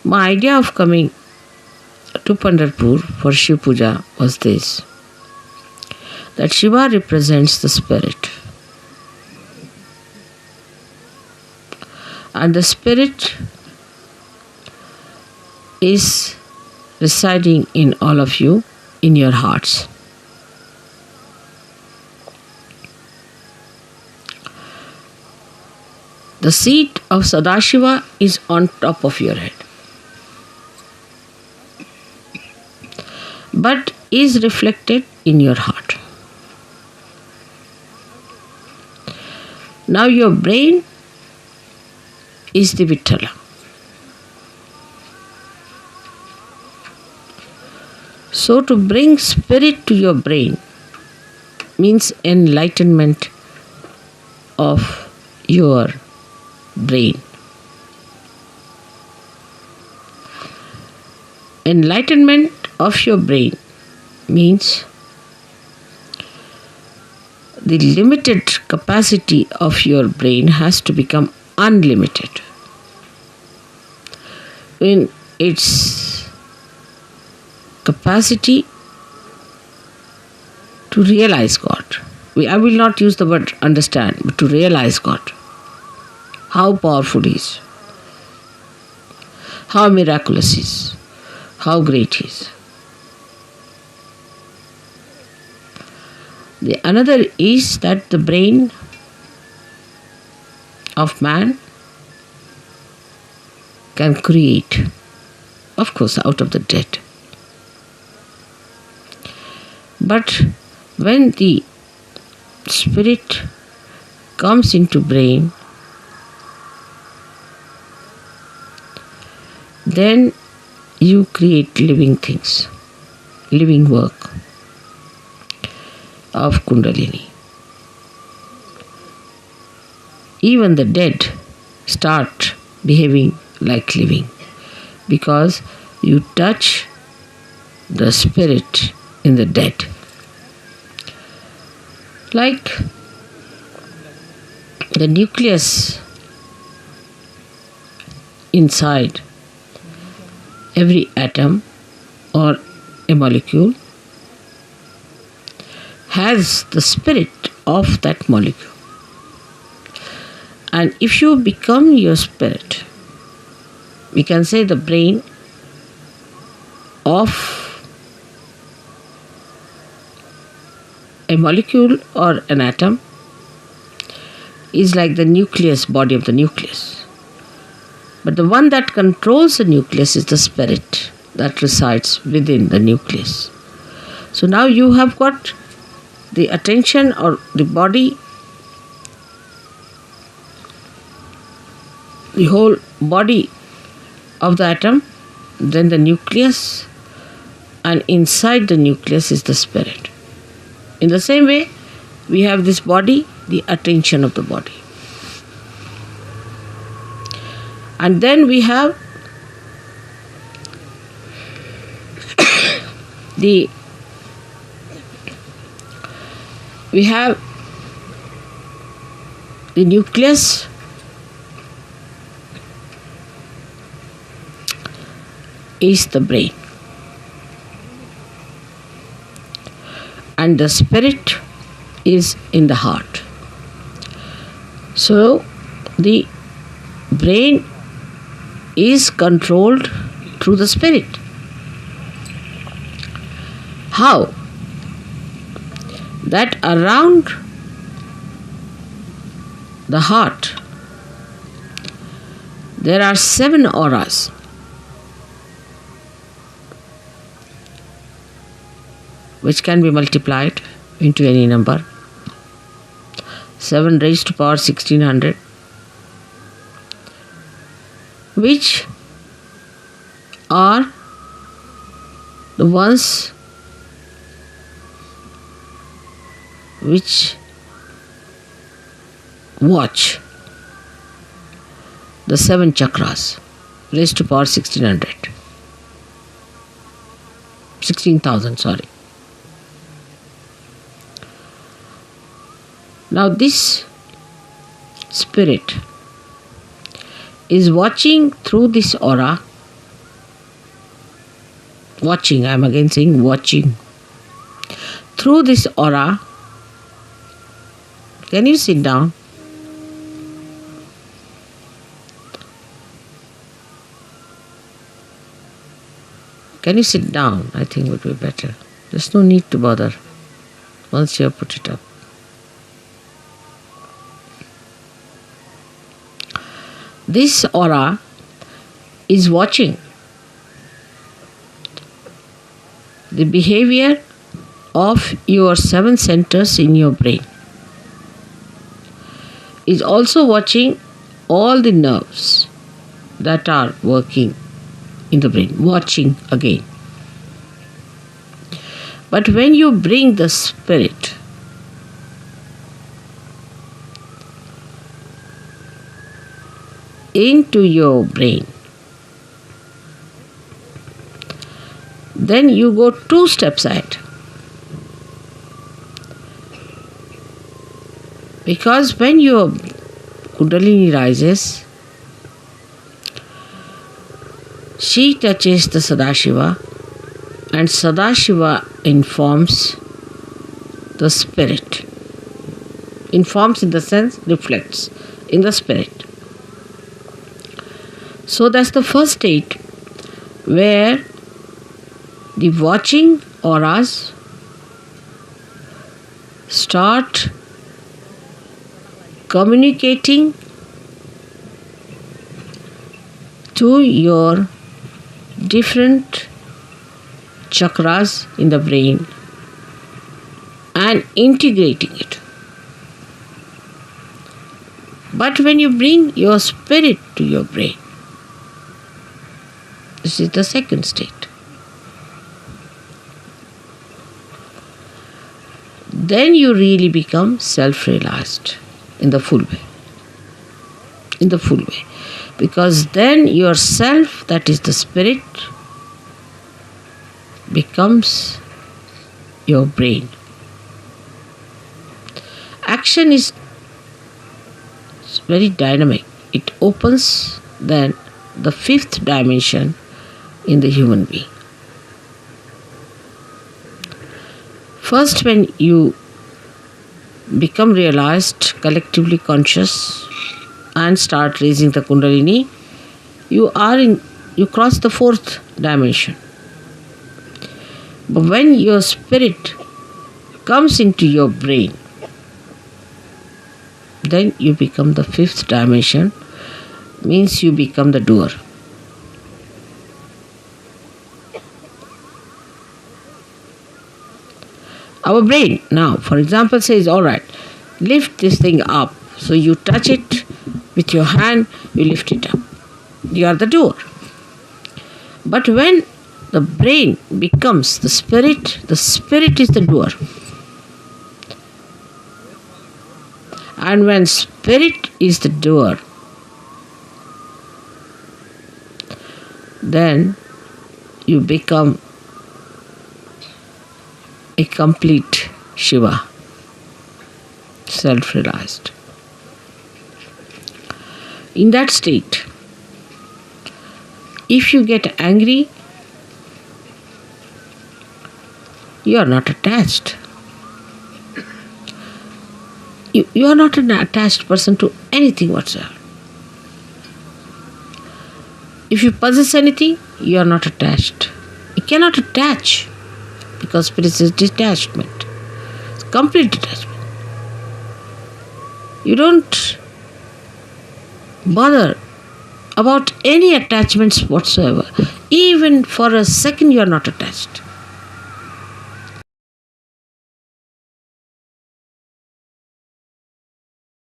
My idea of coming to Pandharpur for Shiv Puja was this, that Shiva represents the spirit. And the spirit is residing in all of you, in your hearts. The seat of Sadashiva is on top of your head, but is reflected in your heart. Now your brain is the Vitthala. So to bring spirit to your brain means enlightenment of your brain. Enlightenment of your brain means the limited capacity of your brain has to become unlimited in its capacity to realize God. I will not use the word understand, but to realize God. How powerful He is, how miraculous He is, how great He is. The another is that the brain of man can create, of course, out of the dead. But when the spirit comes into brain, then you create living things, living work of Kundalini. Even the dead start behaving like living because you touch the spirit in the dead. Like the nucleus inside every atom or a molecule has the spirit of that molecule. And if you become your spirit, we can say the brain of a molecule or an atom is like the nucleus, body of the nucleus. But the one that controls the nucleus is the spirit that resides within the nucleus. So now you have got the attention or the body, the whole body of the atom, then the nucleus, and inside the nucleus is the spirit. In the same way, we have this body, the attention of the body. And then we have the nucleus is the brain. And the spirit is in the heart. So the brain is controlled through the spirit. How? That around the heart there are 7 auras. Which can be multiplied into any number. 7 raised to power 1600, which are the ones which watch the 7 chakras raised to power 1600. 16,000, sorry. Now this spirit is watching through this aura Watching, I am again saying watching. Through this aura, can you sit down? Can you sit down? I think would be better. There's no need to bother once you have put it up. This aura is watching the behavior of your 7 centers in your brain. Is also watching all the nerves that are working in the brain, watching again. But when you bring the spirit into your brain, then you go 2 steps ahead. Because when your Kundalini rises, she touches the Sadashiva, and Sadashiva informs the spirit. Informs in the sense reflects in the spirit. So that's the first state where the watching auras start communicating to your different chakras in the brain and integrating it. But when you bring your spirit to your brain, this is the second state. Then you really become self-realized in the full way. In the full way. Because then yourself, that is the spirit, becomes your brain. Action is very dynamic. It opens then the 5th dimension in the human being. First, when you become realized, collectively conscious, and start raising the Kundalini, you cross the 4th dimension. But when your spirit comes into your brain, then you become the 5th dimension, means you become the doer. Our brain now, for example, says, all right, lift this thing up. So you touch it with your hand, you lift it up. You are the doer. But when the brain becomes the spirit is the doer. And when spirit is the doer, then you become a complete Shiva, self-realized. In that state, if you get angry, you are not attached. You are not an attached person to anything whatsoever. If you possess anything, you are not attached. You cannot attach because spirit is detachment. It's complete detachment. You don't bother about any attachments whatsoever. Even for a second you are not attached.